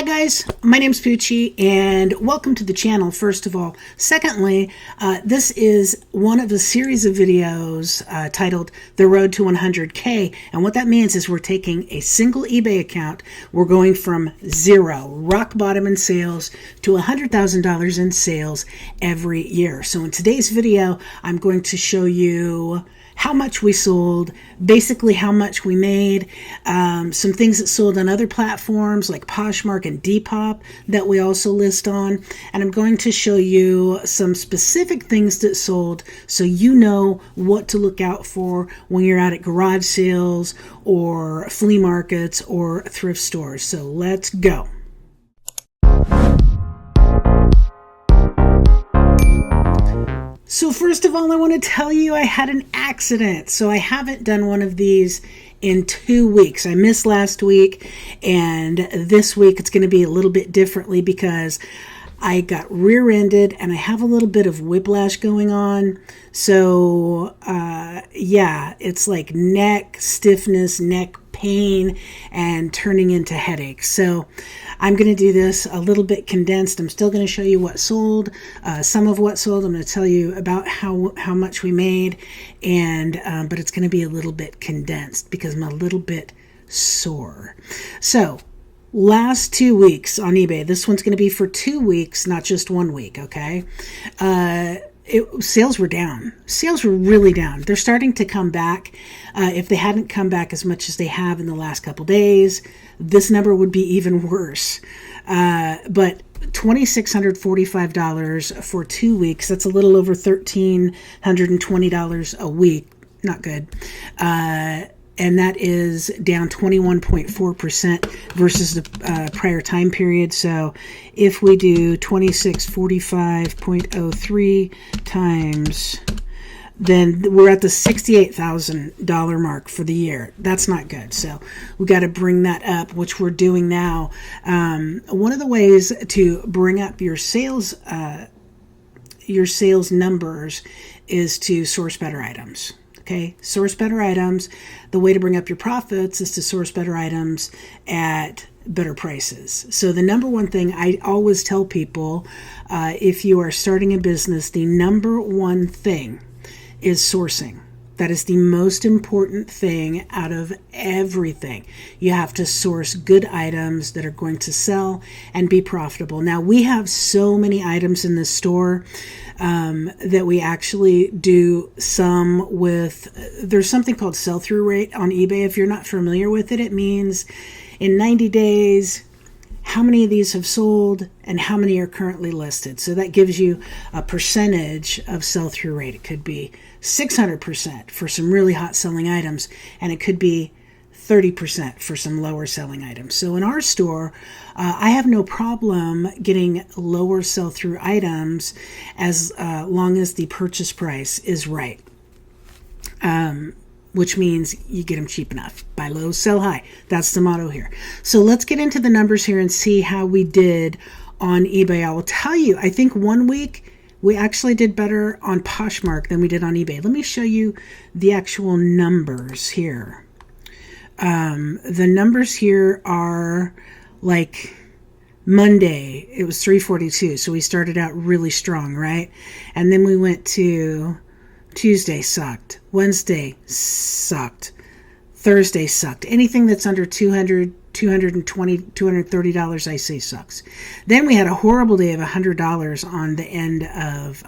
Hi guys, my name's Poochie and welcome to the channel, first of all. Secondly, this is one of a series of videos titled The Road to 100K, and what that means is we're taking a single eBay account, we're going from zero, rock bottom in sales, to $100,000 in sales every year. So in today's video, I'm going to show you how much we sold, basically how much we made, some things that sold on other platforms like Poshmark and Depop that we also list on, and I'm going to show you some specific things that sold so you know what to look out for when you're out at garage sales or flea markets or thrift stores. So let's go. So first of all, I want to tell you I had an accident. So I haven't done one of these in 2 weeks. I missed last week, and this week it's going to be a little bit differently because I got rear-ended and I have a little bit of whiplash going on. So yeah, it's like neck stiffness, neck pain, and turning into headaches. So I'm going to do this a little bit condensed. I'm still going to show you what sold, some of what sold. I'm going to tell you about how much we made, and but it's going to be a little bit condensed because I'm a little bit sore. So last 2 weeks on eBay. This one's going to be for 2 weeks, not just 1 week, okay? Sales were down. Sales were really down. They're starting to come back. If they hadn't come back as much as they have in the last couple days, this number would be even worse. But $2,645 for 2 weeks, that's a little over $1,320 a week. Not good. And that is down 21.4% versus the prior time period. So if we do 2645.03 times, then we're at the $68,000 mark for the year. That's not good. So we got to bring that up, which we're doing now. One of the ways to bring up your sales numbers is to source better items. Okay, source better items. The way to bring up your profits is to source better items at better prices. So the number one thing I always tell people, if you are starting a business, the number one thing is sourcing. That is the most important thing out of everything. You have to source good items that are going to sell and be profitable. Now, we have so many items in the store that we actually do some with, there's something called sell-through rate on eBay. If you're not familiar with it, it means in 90 days, how many of these have sold and how many are currently listed. So that gives you a percentage of sell-through rate. It could be 600% for some really hot selling items, and it could be 30% for some lower selling items. So in our store, I have no problem getting lower sell-through items as long as the purchase price is right. Which means you get them cheap enough. Buy low, sell high. That's the motto here. So let's get into the numbers here and see how we did on eBay. I will tell you, I think 1 week we actually did better on Poshmark than we did on eBay. Let me show you the actual numbers here. The numbers here are like Monday, it was 342. So we started out really strong, right? And then we went to Tuesday sucked. Wednesday sucked. Thursday sucked. Anything that's under $200, $220, $230, I say sucks. Then we had a horrible day of $100 on the end of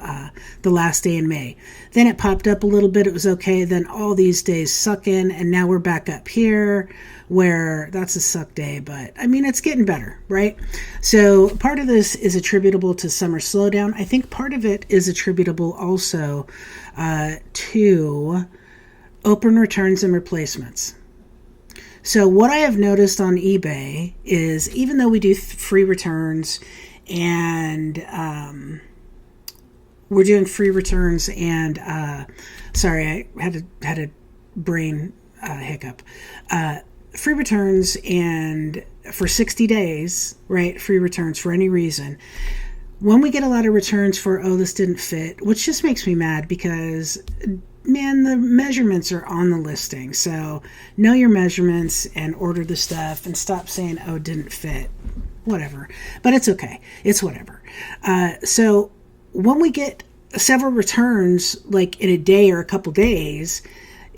the last day in May. Then it popped up a little bit. It was okay. Then all these days suck in, and now we're back up here where that's a suck day, but I mean, it's getting better, right? So part of this is attributable to summer slowdown. I think part of it is attributable also to open returns and replacements. So what I have noticed on eBay is even though we do free returns and we're doing free returns and sorry, I had a brain hiccup. Free returns and for 60 days, right? Free returns for any reason. When we get a lot of returns for, oh, this didn't fit, which just makes me mad because, man, the measurements are on the listing. So know your measurements and order the stuff and stop saying, oh, didn't fit. whatever. But it's okay. It's whatever. So when we get several returns, like in a day or a couple days,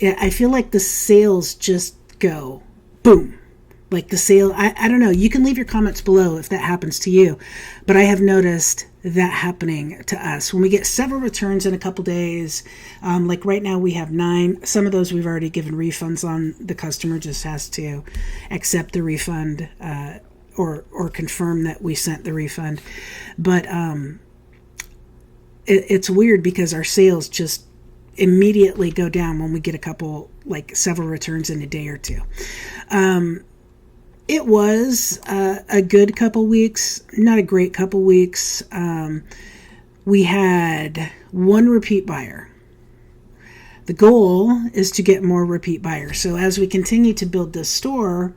I feel like the sales just go boom. Like the sale, I don't know. You can leave your comments below if that happens to you. But I have noticed that happening to us. When we get several returns in a couple days, like right now we have 9. Some of those we've already given refunds on. The customer just has to accept the refund or confirm that we sent the refund. But it's weird because our sales just immediately go down when we get several returns in a day or two. It was a good couple weeks, not a great couple weeks. We had 1 repeat buyer. The goal is to get more repeat buyers. So as we continue to build this store,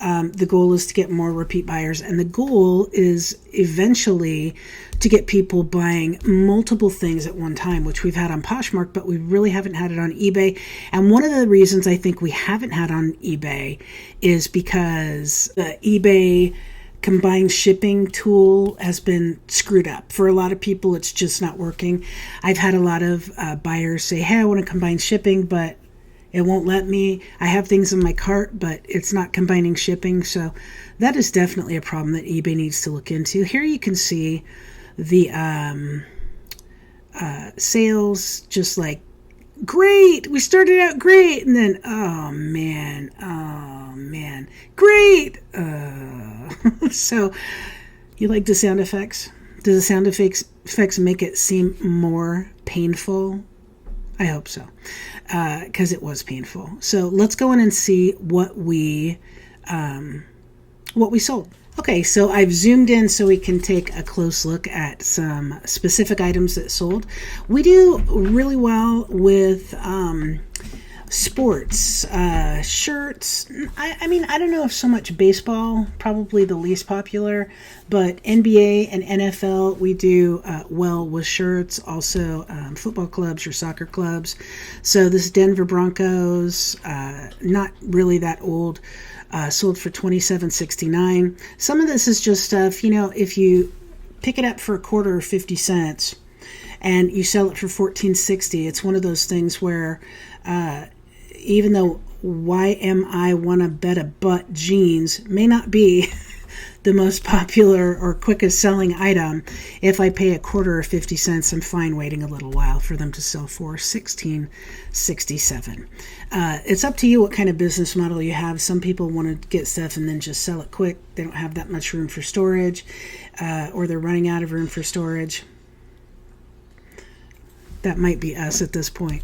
the goal is to get more repeat buyers. And the goal is eventually to get people buying multiple things at one time, which we've had on Poshmark, but we really haven't had it on eBay. And one of the reasons I think we haven't had on eBay is because the eBay combined shipping tool has been screwed up. For a lot of people, it's just not working. I've had a lot of buyers say, hey, I want to combine shipping, but it won't let me. I have things in my cart, but it's not combining shipping. So that is definitely a problem that eBay needs to look into. Here you can see the sales, just like, great, we started out great, and then, oh man, great. So you like the sound effects? Do the sound effects make it seem more painful? I hope so, because it was painful. So let's go in and see what we sold. Okay, so I've zoomed in so we can take a close look at some specific items that sold. We do really well with sports, shirts. I mean, I don't know if so much baseball, probably the least popular, but NBA and NFL, we do well with shirts. Also, football clubs or soccer clubs. So this Denver Broncos, not really that old, sold for $27.69. Some of this is just stuff, if you pick it up for a quarter or 50 cents and you sell it for $14.60, it's one of those things where even though why am I wanna bet a butt jeans may not be the most popular or quickest selling item, if I pay a quarter or 50 cents, I'm fine waiting a little while for them to sell for $16.67. It's up to you what kind of business model you have. Some people want to get stuff and then just sell it quick. They don't have that much room for storage, or they're running out of room for storage. That might be us at this point.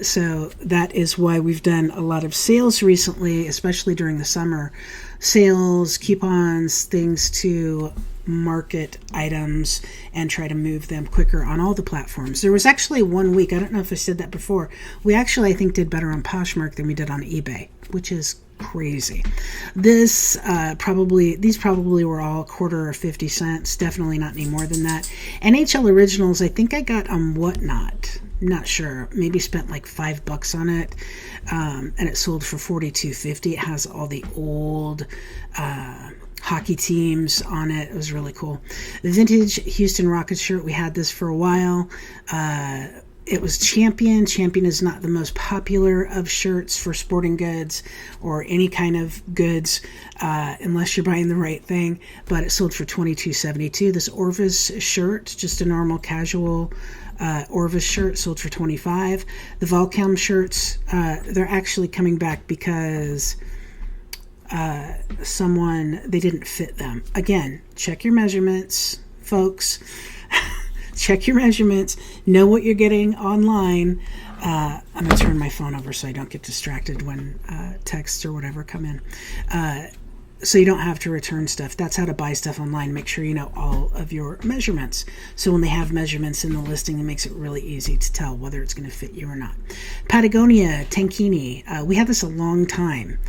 So that is why we've done a lot of sales recently, especially during the summer. Sales, coupons, things to market items and try to move them quicker on all the platforms. There was actually 1 week, I don't know if I said that before, we actually, I think, did better on Poshmark than we did on eBay, which is crazy. These probably were all quarter or 50 cents, definitely not any more than that. NHL Originals, I think I got on Whatnot, not sure, maybe spent like $5 on it, and it sold for $42.50. It has all the old hockey teams on it. It was really cool. The vintage Houston Rockets shirt, we had this for a while. It was Champion. Champion is not the most popular of shirts for sporting goods or any kind of goods, unless you're buying the right thing, but it sold for $22.72. This Orvis shirt, just a normal casual Orvis shirt, sold for $25. The Volcom shirts, they're actually coming back because they didn't fit them. Again, check your measurements, folks. Check your measurements. Know what you're getting online. I'm going to turn my phone over so I don't get distracted when texts or whatever come in. So you don't have to return stuff. That's how to buy stuff online. Make sure you know all of your measurements. So when they have measurements in the listing, it makes it really easy to tell whether it's going to fit you or not. Patagonia Tankini. We had this a long time.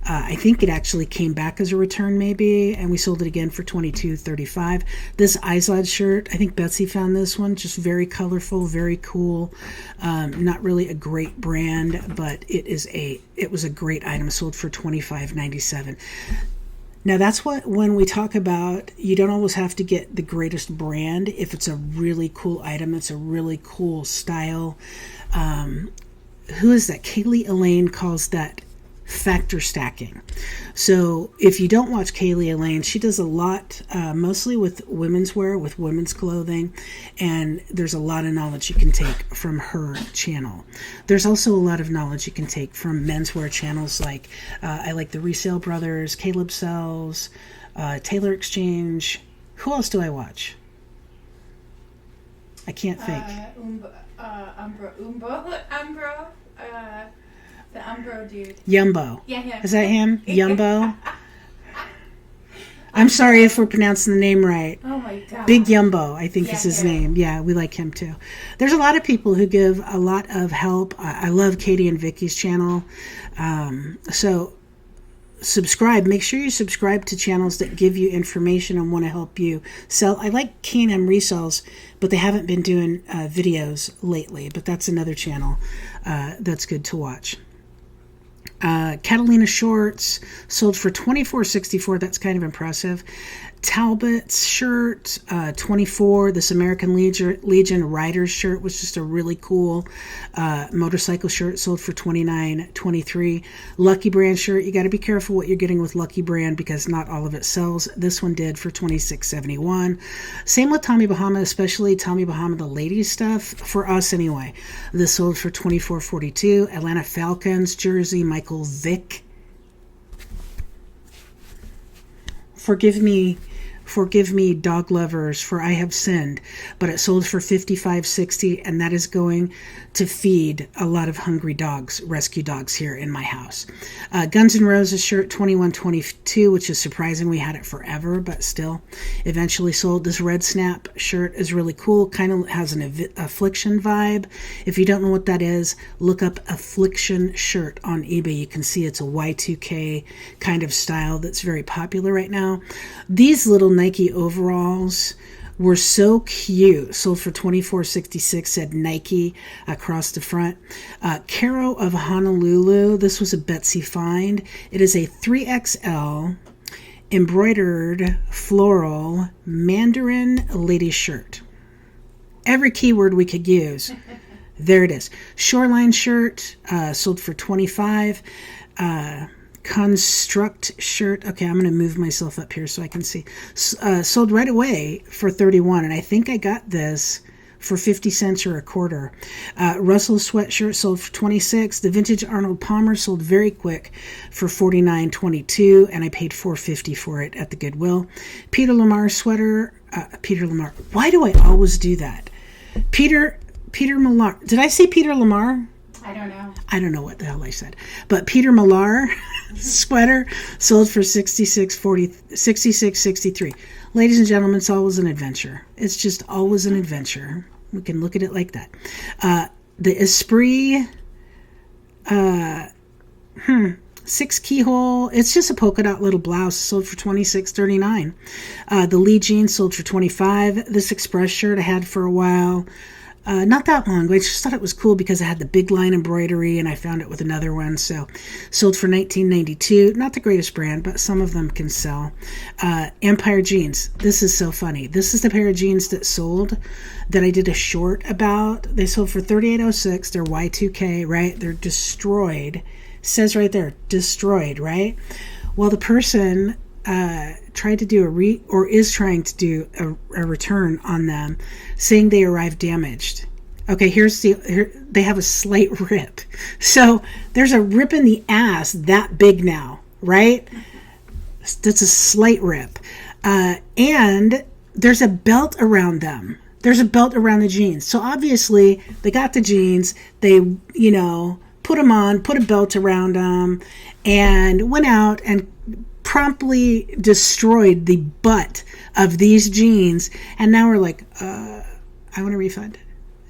I think it actually came back as a return maybe, and we sold it again for $22.35. This Izod shirt, I think Betsy found this one, just very colorful, very cool. Not really a great brand, but it was a great item, sold for $25.97. Now that's what, when we talk about, you don't always have to get the greatest brand if it's a really cool item, it's a really cool style. Who is that? Kaylee Elaine calls that factor stacking. So if you don't watch Kaylee Elaine, she does a lot, mostly with women's wear, with women's clothing, and there's a lot of knowledge you can take from her channel. There's also a lot of knowledge you can take from menswear channels like I like the Resale Brothers, Caleb Sells, Taylor Exchange. Who else do I watch? I can't think. The Umbro dude. Yumbo. Yeah. Is that him? Yumbo? I'm sorry if we're pronouncing the name right. Oh my God. Big Yumbo, I think is his name. Yeah, we like him too. There's a lot of people who give a lot of help. I love Katie and Vicky's channel. So subscribe. Make sure you subscribe to channels that give you information and want to help you sell. I like K&M Resells, but they haven't been doing videos lately. But that's another channel that's good to watch. Catalina shorts sold for $24.64. That's kind of impressive. Talbot's shirt, $24. This American Legion Riders shirt was just a really cool motorcycle shirt, sold for $29.23. Lucky Brand shirt. You got to be careful what you're getting with Lucky Brand because not all of it sells. This one did for $26.71. Same with Tommy Bahama, especially Tommy Bahama, the ladies stuff, for us anyway. This sold for $24.42. Atlanta Falcons jersey, Michael Vick. Forgive me, dog lovers, for I have sinned. But it sold for $55.60, and that is going to feed a lot of hungry dogs, rescue dogs here in my house. Guns N' Roses shirt, $21.22, which is surprising. We had it forever, but still, eventually sold. This Red Snap shirt is really cool. Kind of has an Affliction vibe. If you don't know what that is, look up Affliction shirt on eBay. You can see it's a Y2K kind of style that's very popular right now. These little Nike overalls were so cute. Sold for $24.66, said Nike across the front. Caro of Honolulu. This was a Betsy find. It is a 3XL embroidered floral Mandarin lady shirt. Every keyword we could use. There it is. Shoreline shirt, sold for $25. Construct shirt. Okay, I'm going to move myself up here so I can see. Sold right away for $31, and I think I got this for 50 cents or a quarter. Russell sweatshirt sold for $26. The vintage Arnold Palmer sold very quick for $49.22, and I paid $4.50 for it at the Goodwill. Peter Lamar sweater. Peter Lamar. Why do I always do that? Peter Millar. Did I say Peter Lamar? I don't know. I don't know what the hell I said. But Peter Millar sweater sold for $66.63. Ladies and gentlemen, it's always an adventure. It's just always an adventure. We can look at it like that. The Esprit 6 keyhole. It's just a polka dot little blouse. Sold for $26.39. The Lee jeans sold for $25. This Express shirt I had for a while. Not that long ago. I just thought it was cool because it had the big line embroidery, and I found it with another one. So sold for $19.92. Not the greatest brand, but some of them can sell. Empire jeans. This is so funny. This is the pair of jeans that sold that I did a short about. They sold for $38.06. They're Y2K, right? They're destroyed. Says right there, destroyed, right? Well, the person tried to do is trying to do a return on them, saying they arrived damaged. Okay, here they have a slight rip. So there's a rip in the ass that big now, right? That's a slight rip. And there's a belt around them. There's a belt around the jeans. So obviously they got the jeans, they, put them on, put a belt around them, and went out and promptly destroyed the butt of these jeans. And now we're like, I want a refund.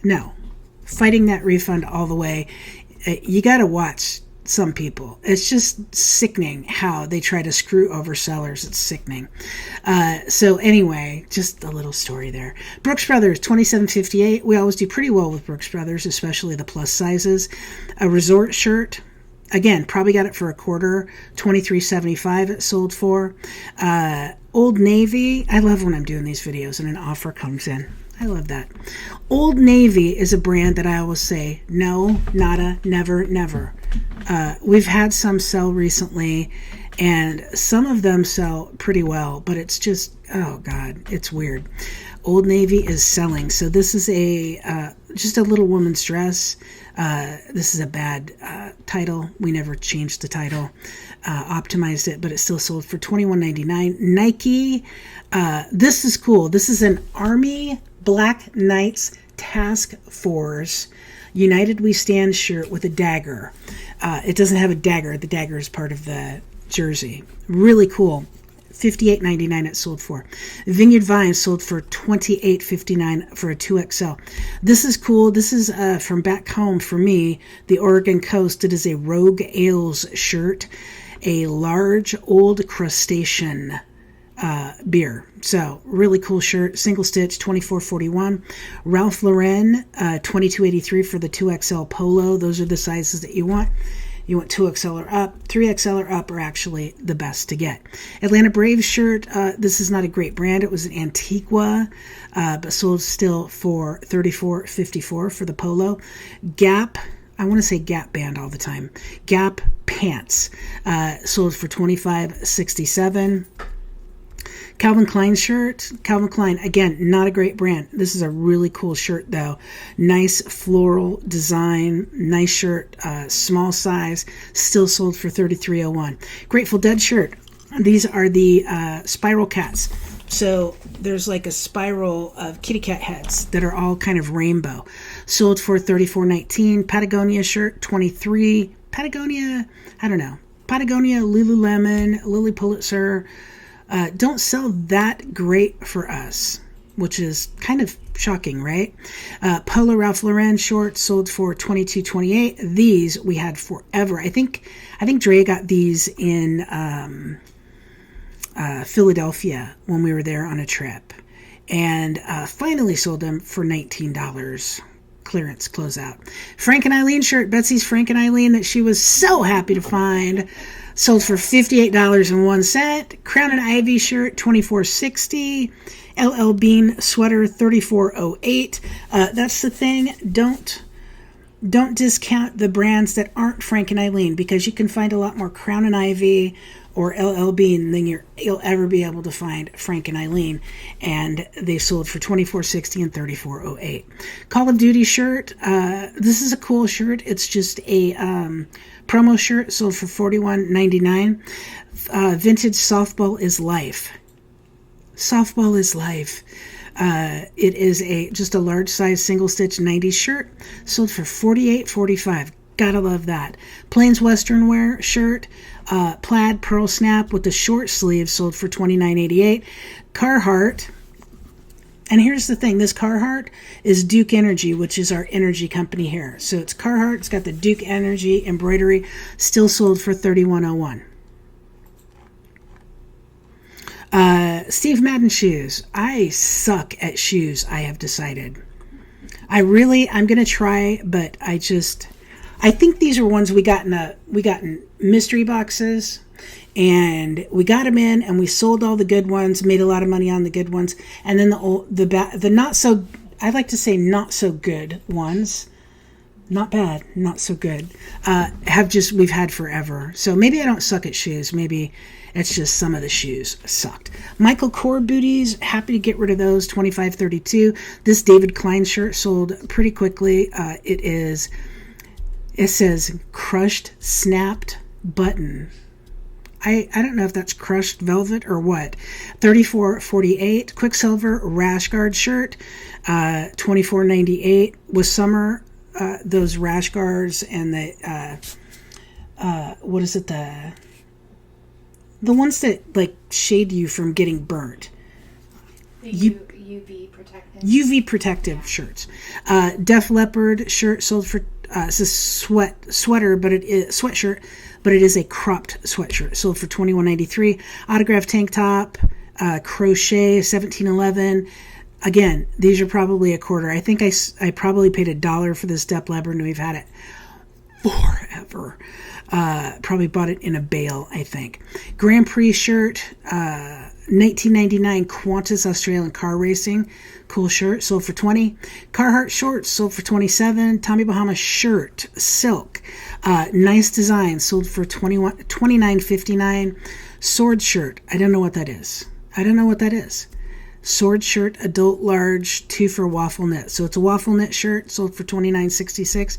No. Fighting that refund all the way. You got to watch some people. It's just sickening how they try to screw over sellers. It's sickening. So anyway, just a little story there. Brooks Brothers, $27.58. We always do pretty well with Brooks Brothers, especially the plus sizes. A resort shirt. Again, probably got it for a quarter, $23.75 it sold for. Old Navy, I love when I'm doing these videos and an offer comes in. I love that. Old Navy is a brand that I always say, no, nada, never, never. We've had some sell recently, and some of them sell pretty well, but it's just, oh God, it's weird. Old Navy is selling. So this is just a little woman's dress. This is a bad title. We never changed the title, optimized it, but it still sold for $21.99. Nike, this is cool. This is an Army Black Knights Task Force United We Stand shirt with a dagger. It doesn't have a dagger. The dagger is part of the jersey. Really cool. $58.99 it sold for. Vineyard Vine sold for $28.59 for a 2XL. This is cool. This is from back home for me, the Oregon coast. It is a Rogue Ales shirt, a large old crustacean beer. So really cool shirt, single stitch, $24.41. Ralph Lauren, $22.83 for the 2XL polo. Those are the sizes that you want. You want 2XL or up. 3XL or up are actually the best to get. Atlanta Braves shirt. This is not a great brand. It was an Antigua, but sold still for $34.54 for the polo. Gap. I want to say Gap band all the time. Gap pants. Sold for $25.67. Calvin Klein shirt. Calvin Klein, again, not a great brand. This is a really cool shirt, though. Nice floral design. Nice shirt. Small size. Still sold for $33.01. Grateful Dead shirt. These are the spiral cats. So there's like a spiral of kitty cat heads that are all kind of rainbow. Sold for $34.19. Patagonia shirt, $23. Patagonia, I don't know. Patagonia, Lululemon, Lily Pulitzer, don't sell that great for us, which is kind of shocking, right? Polo Ralph Lauren shorts sold for $22.28. These we had forever. I think Dre got these in Philadelphia when we were there on a trip, and finally sold them for $19. Clearance closeout. Frank and Eileen shirt, Betsy's Frank and Eileen, that she was so happy to find, sold for $58.01. Crown and Ivy shirt, $24.60. LL Bean sweater, $34.08. That's the thing. Don't discount the brands that aren't Frank and Eileen, because you can find a lot more Crown and Ivy or LL Bean than you'll ever be able to find Frank and Eileen, and they sold for $24.60 and $34.08. Call of Duty shirt. This is a cool shirt. It's just a promo shirt, sold for $41.99. Vintage Softball is Life. Softball is Life. It is just a large size single stitch 90s shirt, sold for $48.45. Gotta love that. Plains Western wear shirt, plaid pearl snap with the short sleeves, sold for $29.88. Carhartt. And here's the thing, this Carhartt is Duke Energy, which is our energy company here. So it's Carhartt, it's got the Duke Energy embroidery, still sold for $31.01. Steve Madden shoes. I suck at shoes, I have decided. I'm going to try, but I think these are ones we got in mystery boxes, and we got them in, and we sold all the good ones, made a lot of money on the good ones, and then the not so, I'd like to say not so good ones, not bad, not so good, we've had forever. So maybe I don't suck at shoes. Maybe it's just some of the shoes sucked. Michael Kors booties, happy to get rid of those, $25.32. This David Klein shirt sold pretty quickly. It says crushed snapped button. I don't know if that's crushed velvet or what. $34.48. Quicksilver rash guard shirt, $24.98. With summer, those rash guards and the what is it, the ones that like shade you from getting burnt. UV protective. UV protective shirts. Def Leppard shirt sold for it's a sweatshirt, but it is a cropped sweatshirt. Sold for $21.93. Autograph tank top, crochet, $17.11. Again, these are probably a quarter. I think I probably paid $1 for this Def Leppard, and we've had it forever. Probably bought it in a bale, I think. Grand Prix shirt, 1999 Qantas Australian car racing. Cool shirt, sold for 20. Carhartt shorts, sold for 27. Tommy Bahama shirt, silk. Nice design, sold for $29.59. Sword shirt, I don't know what that is. Sword shirt, adult large, 2 for waffle knit. So it's a waffle knit shirt, sold for $29.66.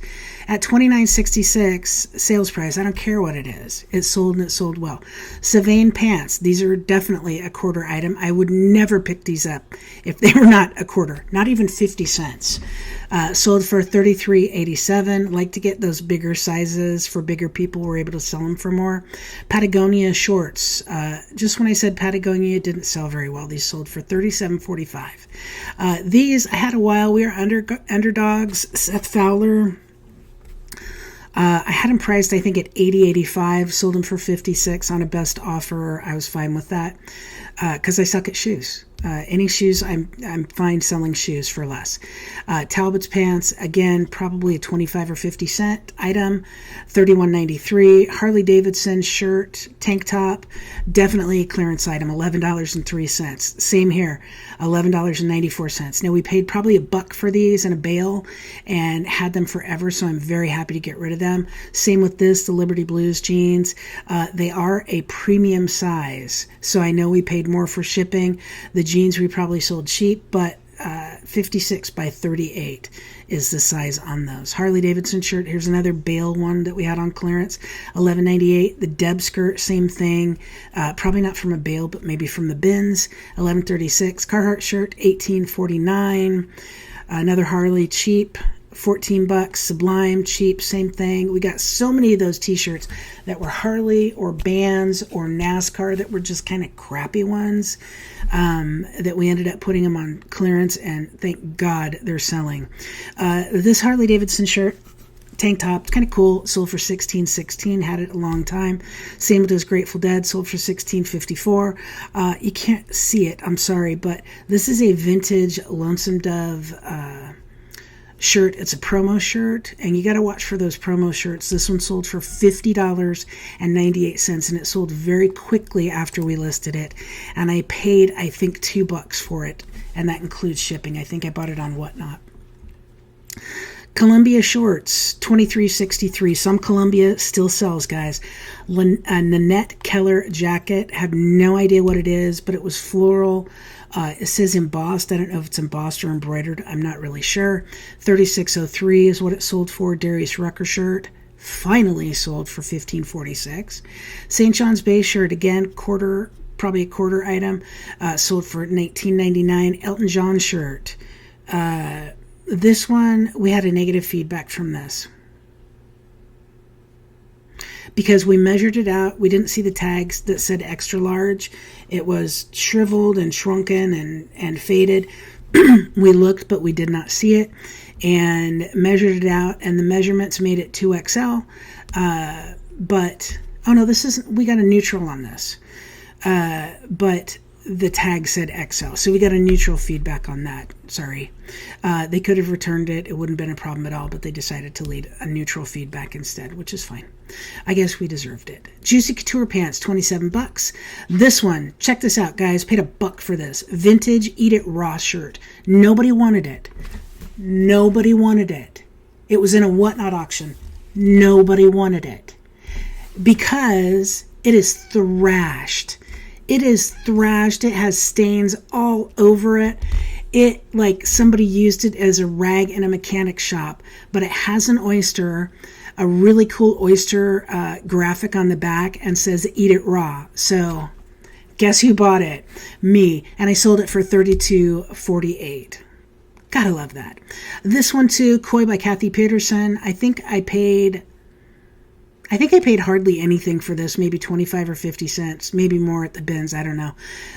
At $29.66 sales price, I don't care what it is. It sold and it sold well. Sylvain pants, these are definitely a quarter item. I would never pick these up if they were not a quarter, not even 50 cents. Sold for $33.87. Like to get those bigger sizes for bigger people. We're able to sell them for more. Patagonia shorts. Just when I said Patagonia, it didn't sell very well. These sold for $37.45. These I had a while. We are underdogs. Seth Fowler. I had them priced, I think, at $80.85. Sold them for $56 on a best offer. I was fine with that because I suck at shoes. Any shoes, I'm fine selling shoes for less. Talbot's pants, again, probably a 25 or 50 cent item, $31.93. Harley Davidson shirt, tank top, definitely a clearance item, $11.03. Same here, $11.94. Now we paid probably $1 for these in a bale and had them forever, so I'm very happy to get rid of them. Same with this, the Liberty Blues jeans. They are a premium size, so I know we paid more for shipping. The jeans we probably sold cheap, but 56 by 38 is the size on those. Harley Davidson shirt, here's another bale one that we had on clearance, $11.98. The Deb skirt, same thing, probably not from a bale, but maybe from the bins, $11.36. Carhartt shirt, $18.49. Another Harley cheap, $14. Sublime cheap, same thing. We got so many of those t-shirts that were Harley or Bands or NASCAR that were just kind of crappy ones, that we ended up putting them on clearance, and thank God they're selling. This Harley Davidson shirt, tank top, it's kind of cool, sold for $16.16, had it a long time. Same with this Grateful Dead, sold for $16.54. You can't see it, I'm sorry, but this is a vintage Lonesome Dove shirt. It's a promo shirt, and you got to watch for those promo shirts. This one sold for $50.98, and it sold very quickly after we listed it, and I paid, I think, $2 for it, and that includes shipping. I think I bought it on Whatnot. Columbia shorts, $23.63. Some Columbia still sells, guys. Nanette Keller jacket. Have no idea what it is, but it was floral. It says embossed. I don't know if it's embossed or embroidered. I'm not really sure. $36.03 is what it sold for. Darius Rucker shirt. Finally sold for $15.46. St. John's Bay shirt, again, probably a quarter item. Sold for $19.99. Elton John shirt. This one, we had a negative feedback from this, because we measured it out. We didn't see the tags that said extra large. It was shriveled and shrunken and faded. We looked, but we did not see it, and measured it out, and the measurements made it 2XL. But, oh no, this isn't, we got a neutral on this. But the tag said XL. So we got a neutral feedback on that. Sorry. They could have returned it. It wouldn't have been a problem at all, but they decided to leave a neutral feedback instead, which is fine. I guess we deserved it. Juicy Couture pants, $27. This one, check this out, guys. Paid $1 for this. Vintage Eat It Raw shirt. Nobody wanted it. Nobody wanted it. It was in a Whatnot auction. Nobody wanted it because it is thrashed. It is thrashed. It has stains all over it. It, like somebody used it as a rag in a mechanic shop, but it has an oyster, a really cool oyster graphic on the back, and says Eat It Raw. So guess who bought it? Me. And I sold it for $32.48. Gotta love that. This one too, Koi by Kathy Peterson. I think I paid hardly anything for this, maybe 25 or 50 cents, maybe more at the bins, I don't know.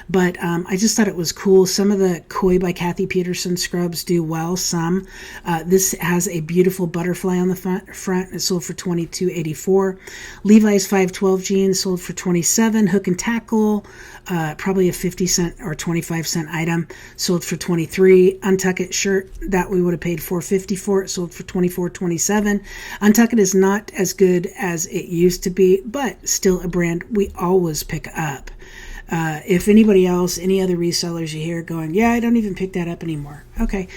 But I just thought it was cool. Some of the Koi by Kathy Peterson scrubs do well, some. This has a beautiful butterfly on the front. It sold for $22.84. Levi's 512 jeans sold for $27. Hook and Tackle, probably a 50 cent or 25 cent item, sold for $23. Untuck It shirt, that we would have paid $4.50 for. It sold for $24.27. Untuck It is not as good as as it used to be, but still a brand we always pick up. If anybody else, any other resellers you hear going, yeah, I don't even pick that up anymore. Okay.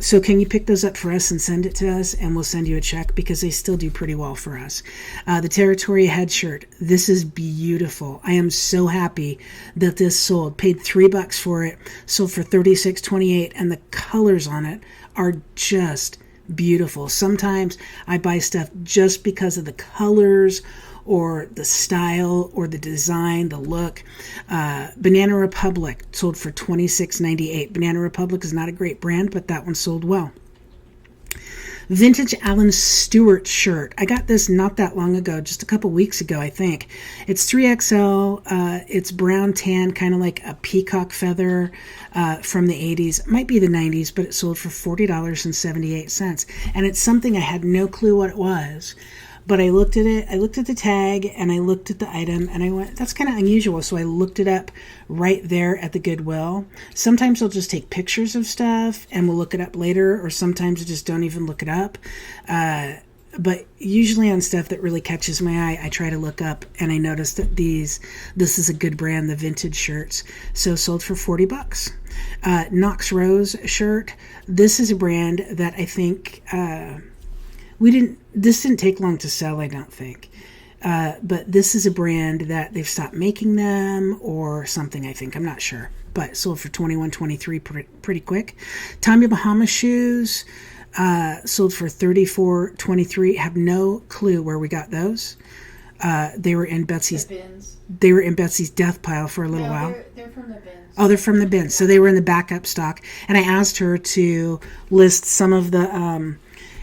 So can you pick those up for us and send it to us, and we'll send you a check, because they still do pretty well for us. The Territory head shirt. This is beautiful. I am so happy that this sold. Paid $3 for it. Sold for $36.28, and the colors on it are just beautiful. Sometimes I buy stuff just because of the colors or the style or the design, the look. Banana Republic sold for $26.98. Banana Republic is not a great brand, but that one sold well. Vintage Alan Stewart shirt. I got this not that long ago, just a couple weeks ago, I think. It's 3XL. It's brown tan, kind of like a peacock feather from the 80s. It might be the 90s, but it sold for $40.78. And it's something I had no clue what it was. But I looked at it, I looked at the tag, and I looked at the item, and I went, that's kind of unusual. So I looked it up right there at the Goodwill. Sometimes I'll just take pictures of stuff, and we'll look it up later, or sometimes I just don't even look it up. But usually on stuff that really catches my eye, I try to look up, and I noticed that this is a good brand, the vintage shirts. So sold for $40. Knox Rose shirt. This is a brand that I think... this didn't take long to sell, I don't think. But this is a brand that they've stopped making them or something, I think. I'm not sure. But sold for $21.23 pretty quick. Tommy Bahama shoes sold for $34.23. Have no clue where we got those. They were in Betsy's bins. They were in Betsy's death pile for a little while. They're from the bins. Oh, they're from the bins. So they were in the backup stock. And I asked her to list some of the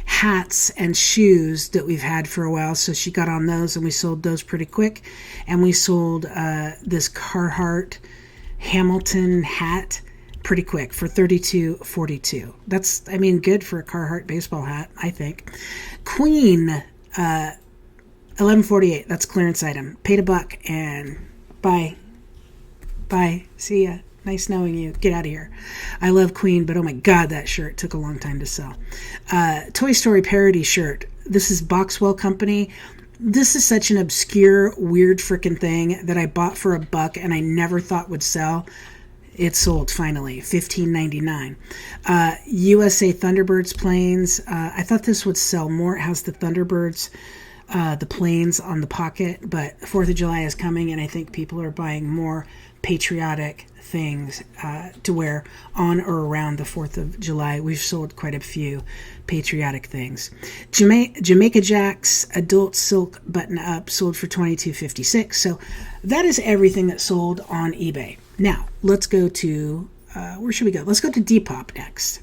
hats and shoes that we've had for a while, so she got on those, and we sold those pretty quick. And we sold this Carhartt Hamilton hat pretty quick for $32.42. That's, I mean, good for a Carhartt baseball hat, I think. Queen, $11.48. That's clearance item. Paid $1, and bye. See ya. Nice knowing you. Get out of here. I love Queen, but oh my God, that shirt took a long time to sell. Toy Story parody shirt. This is Boxwell Company. This is such an obscure, weird freaking thing that I bought for $1 and I never thought would sell. It sold finally, $15.99. USA Thunderbirds planes. I thought this would sell more. It has the Thunderbirds, the planes on the pocket, but 4th of July is coming, and I think people are buying more patriotic things to wear on or around the 4th of July. We've sold quite a few patriotic things. Jamaica Jack's adult silk button-up sold for $22.56. So that is everything that sold on eBay. Now, let's go to, where should we go? Let's go to Depop next.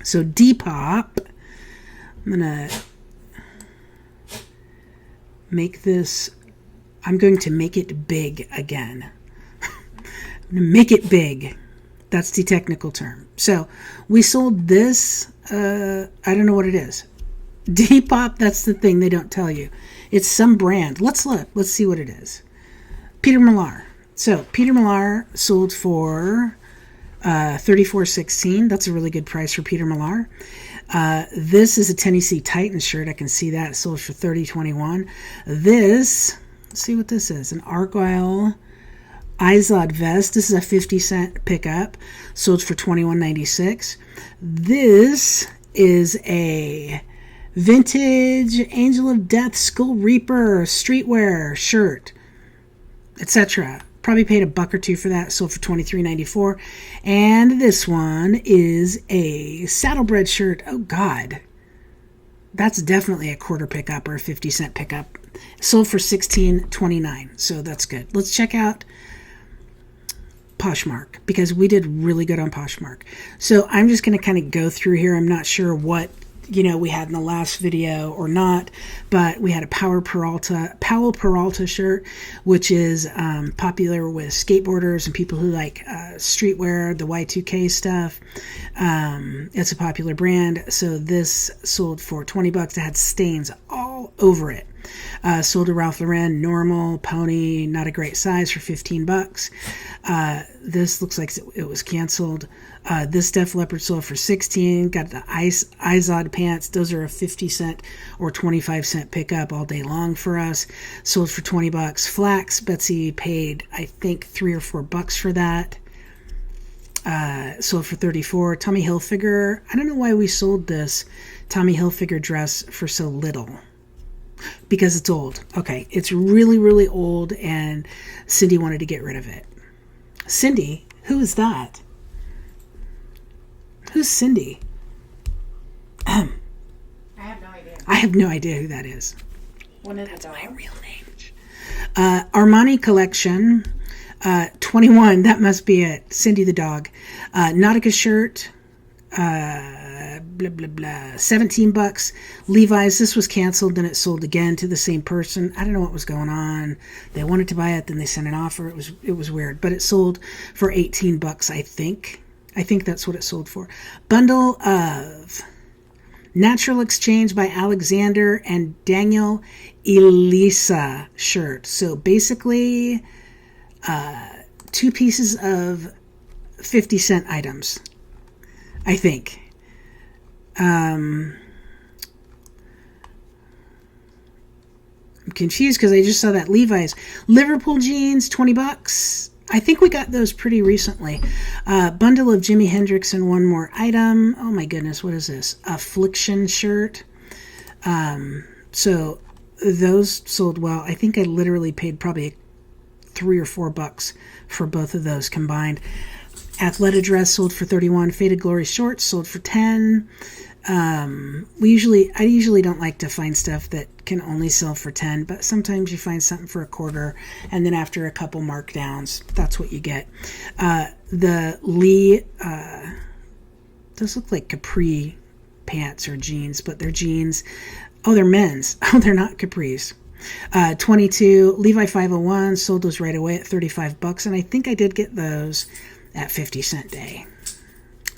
So Depop, I'm going to make this, I'm going to make it big again. I'm going to make it big. That's the technical term. So we sold this, I don't know what it is. Depop, that's the thing they don't tell you. It's some brand. Let's look. Let's see what it is. Peter Millar. So Peter Millar sold for $34.16. That's a really good price for Peter Millar. This is a Tennessee Titans shirt. I can see that. It sold for $30.21. This, let's see what this is. An Argyle Izod vest. This is a 50-cent pickup. Sold for $21.96. This is a vintage Angel of Death Skull Reaper streetwear shirt, etc. Probably paid $1 or $2 for that. Sold for $23.94. And this one is a Saddlebred shirt. Oh God, that's definitely a quarter pickup or a 50-cent pickup. Sold for $16.29. So that's good. Let's check out Poshmark, because we did really good on Poshmark. So I'm just going to kind of go through here. I'm not sure what we had in the last video or not, but we had a Powell Peralta shirt, which is popular with skateboarders and people who like streetwear, the Y2K stuff. It's a popular brand. So this sold for $20. It had stains all over it. Sold to Ralph Lauren, normal, pony, not a great size, for $15. This looks like it was canceled. This Def Leppard sold for $16. Got the Izod pants. Those are a 50-cent or 25-cent pickup all day long for us. Sold for $20. Flax, Betsy paid, I think, $3 or $4 for that. Sold for $34. Tommy Hilfiger. I don't know why we sold this Tommy Hilfiger dress for so little. Because it's old. Okay, it's really, really old, and Cindy wanted to get rid of it. Cindy? Who is that? Who's Cindy? I have no idea. I have no idea who that is. That's my real name. Armani collection. 21. That must be it. Cindy the dog. Nautica shirt. Blah, blah, blah. $17. Levi's. This was canceled. Then it sold again to the same person. I don't know what was going on. They wanted to buy it. Then they sent an offer. It was weird. But it sold for $18, I think. I think that's what it sold for. Bundle of Natural Exchange by Alexander and Daniel Elisa shirt. So basically, 2 pieces of 50-cent items, I think. I'm confused because I just saw that Levi's. Liverpool jeans, $20. I think we got those pretty recently. Bundle of Jimi Hendrix and one more item. Oh my goodness, what is this? Affliction shirt. So those sold well. I think I literally paid probably $3 or $4 for both of those combined. Athleta dress sold for $31. Faded Glory shorts sold for $10. I usually don't like to find stuff that can only sell for $10, but sometimes you find something for $25, and then after a couple markdowns, that's what you get. The Lee, those look like capri pants or jeans, but they're jeans. Oh, they're men's. Oh, they're not capris. 22 Levi 501 sold those right away at $35, and I think I did get those at 50-cent day.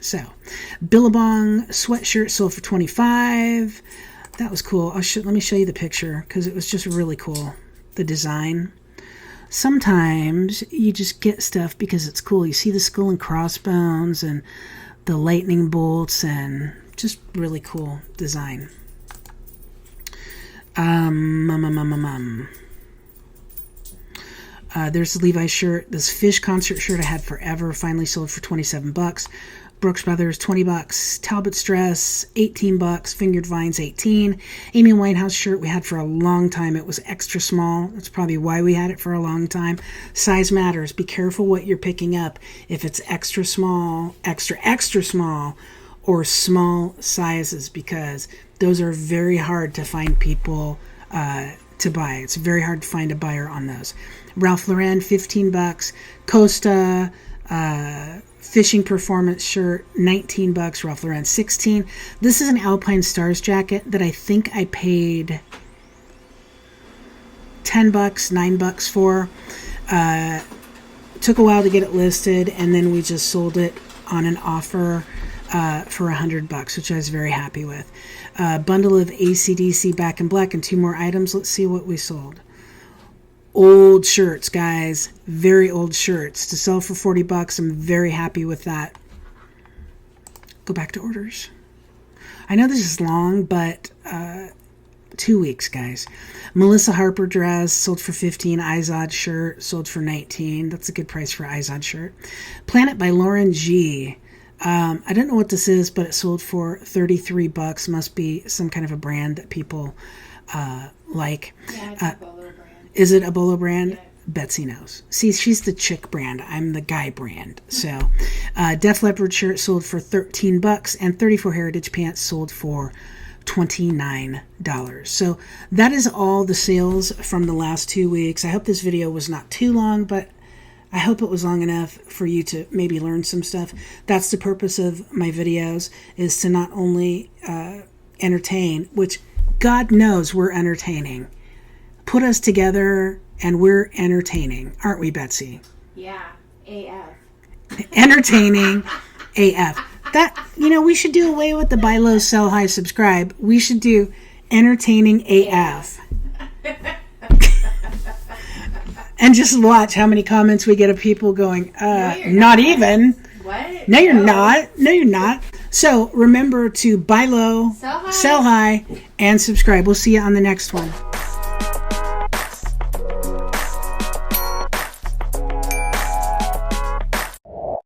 So, Billabong sweatshirt sold for $25. That was cool. Let me show you the picture because it was just really cool. The design. Sometimes you just get stuff because it's cool. You see the skull and crossbones and the lightning bolts and just really cool design. There's the Levi's shirt. This Fish concert shirt I had forever. Finally sold for $27. Brooks Brothers, $20. Talbot's dress, $18. Fingered Vines, $18. Amy Winehouse shirt we had for a long time. It was extra small. That's probably why we had it for a long time. Size matters. Be careful what you're picking up. If it's extra small, extra small, or small sizes, because those are very hard to find people to buy. It's very hard to find a buyer on those. Ralph Lauren, $15. Costa fishing performance shirt, $19. Ralph Lauren, $16. This is an Alpine Stars jacket that I think I paid $10, $9 for. Took a while to get it listed, and then we just sold it on an offer for $100, which I was very happy with. Bundle of AC/DC Back in Black and 2 more items. Let's see what we sold. Old shirts, guys. Very old shirts. To sell for $40. I'm very happy with that. Go back to orders. I know this is long, but 2 weeks, guys. Melissa Harper dress sold for $15. Izod shirt sold for $19. That's a good price for Izod shirt. Planet by Lauren G. I don't know what this is, but it sold for $33. Must be some kind of a brand that people like. Yeah, it's a Bolo brand. Is it a Bolo brand? Yeah. Betsy knows. See, she's the chick brand. I'm the guy brand. So, Def Leppard shirt sold for $13, and 34 Heritage pants sold for $29. So that is all the sales from the last 2 weeks. I hope this video was not too long, but I hope it was long enough for you to maybe learn some stuff. That's the purpose of my videos, is to not only entertain, which God knows we're entertaining. Put us together and we're entertaining, aren't we, Betsy? Yeah, AF. Entertaining AF. That, we should do away with the buy low, sell high, subscribe. We should do entertaining AF. And just watch how many comments we get of people going, you're not not. even. What? No, you're not. No, you're not. So remember to buy low, Sell high. sell high, and subscribe. We'll see you on the next one.